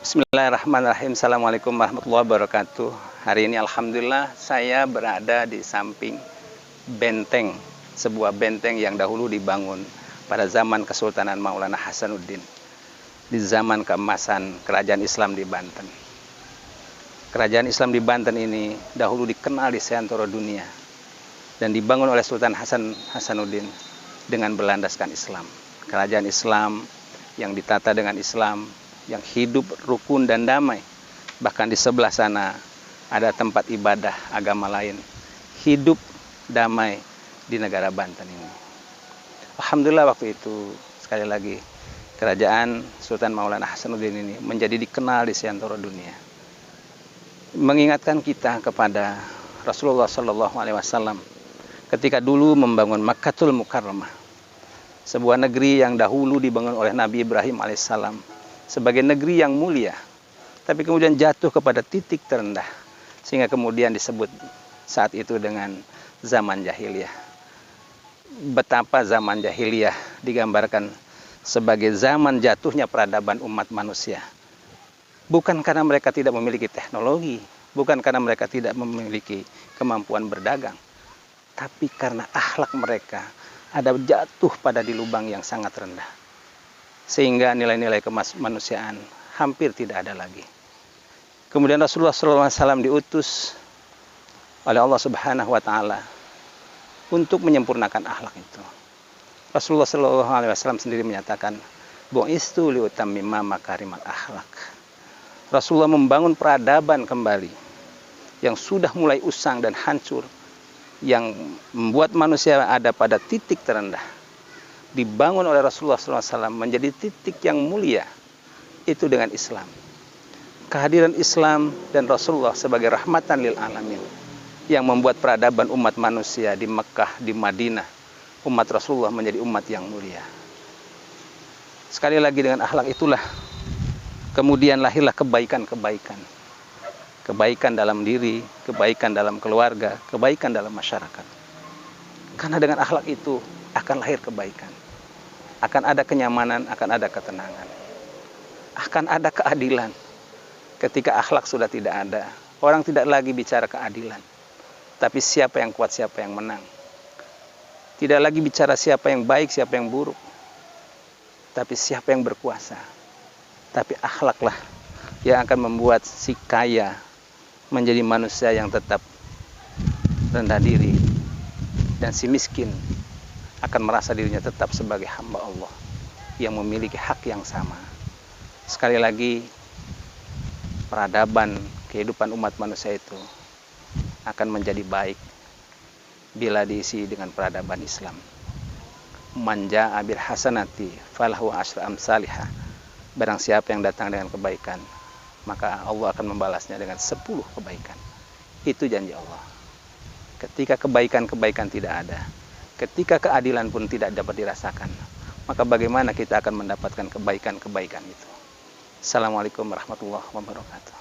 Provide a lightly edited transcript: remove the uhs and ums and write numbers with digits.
Bismillahirrahmanirrahim. Assalamualaikum warahmatullahi wabarakatuh. Hari ini alhamdulillah saya berada di samping benteng, sebuah benteng yang dahulu dibangun pada zaman Kesultanan Maulana Hasanuddin, di zaman keemasan kerajaan Islam di Banten. Kerajaan Islam di Banten ini dahulu dikenal di seantero dunia dan dibangun oleh Sultan Hasanuddin dengan berlandaskan Islam. Kerajaan Islam yang ditata dengan Islam, yang hidup rukun dan damai. Bahkan di sebelah sana ada tempat ibadah agama lain, hidup damai di negara Banten ini. Alhamdulillah waktu itu, sekali lagi, kerajaan Sultan Maulana Hasanuddin ini menjadi dikenal di seantero dunia. Mengingatkan kita kepada Rasulullah SAW ketika dulu membangun Makkatul Mukarramah, sebuah negeri yang dahulu dibangun oleh Nabi Ibrahim alaihissalam sebagai negeri yang mulia, tapi kemudian jatuh kepada titik terendah, sehingga kemudian disebut saat itu dengan zaman jahiliyah. Betapa zaman jahiliyah digambarkan sebagai zaman jatuhnya peradaban umat manusia. Bukan karena mereka tidak memiliki teknologi, bukan karena mereka tidak memiliki kemampuan berdagang, tapi karena akhlak mereka ada jatuh pada di lubang yang sangat rendah, sehingga nilai-nilai kemanusiaan hampir tidak ada lagi. Kemudian Rasulullah SAW diutus oleh Allah Subhanahu wa Ta'ala untuk menyempurnakan akhlak itu. Rasulullah SAW sendiri menyatakan, "Bu'istu liutammima makarimal akhlak." Rasulullah membangun peradaban kembali yang sudah mulai usang dan hancur, yang membuat manusia ada pada titik terendah, dibangun oleh Rasulullah SAW menjadi titik yang mulia, itu dengan Islam. Kehadiran Islam dan Rasulullah sebagai rahmatan lil alamin yang membuat peradaban umat manusia di Mekah, di Madinah, umat Rasulullah menjadi umat yang mulia. Sekali lagi, dengan akhlak itulah kemudian lahirlah kebaikan-kebaikan. Kebaikan dalam diri, kebaikan dalam keluarga, kebaikan dalam masyarakat. Karena dengan akhlak itu akan lahir kebaikan. Akan ada kenyamanan, akan ada ketenangan. Akan ada keadilan. Ketika akhlak sudah tidak ada, orang tidak lagi bicara keadilan, tapi siapa yang kuat, siapa yang menang. Tidak lagi bicara siapa yang baik, siapa yang buruk, tapi siapa yang berkuasa. Tapi akhlaklah yang akan membuat si kaya menjadi manusia yang tetap rendah diri, dan si miskin akan merasa dirinya tetap sebagai hamba Allah yang memiliki hak yang sama. Sekali lagi, peradaban kehidupan umat manusia itu akan menjadi baik bila diisi dengan peradaban Islam. Man jaa'a bil hasanati falahu asyru amsalihah. Barang siapa yang datang dengan kebaikan, maka Allah akan membalasnya dengan 10 kebaikan. Itu janji Allah. Ketika kebaikan-kebaikan tidak ada, ketika keadilan pun tidak dapat dirasakan, maka bagaimana kita akan mendapatkan kebaikan-kebaikan itu? Assalamualaikum warahmatullahi wabarakatuh.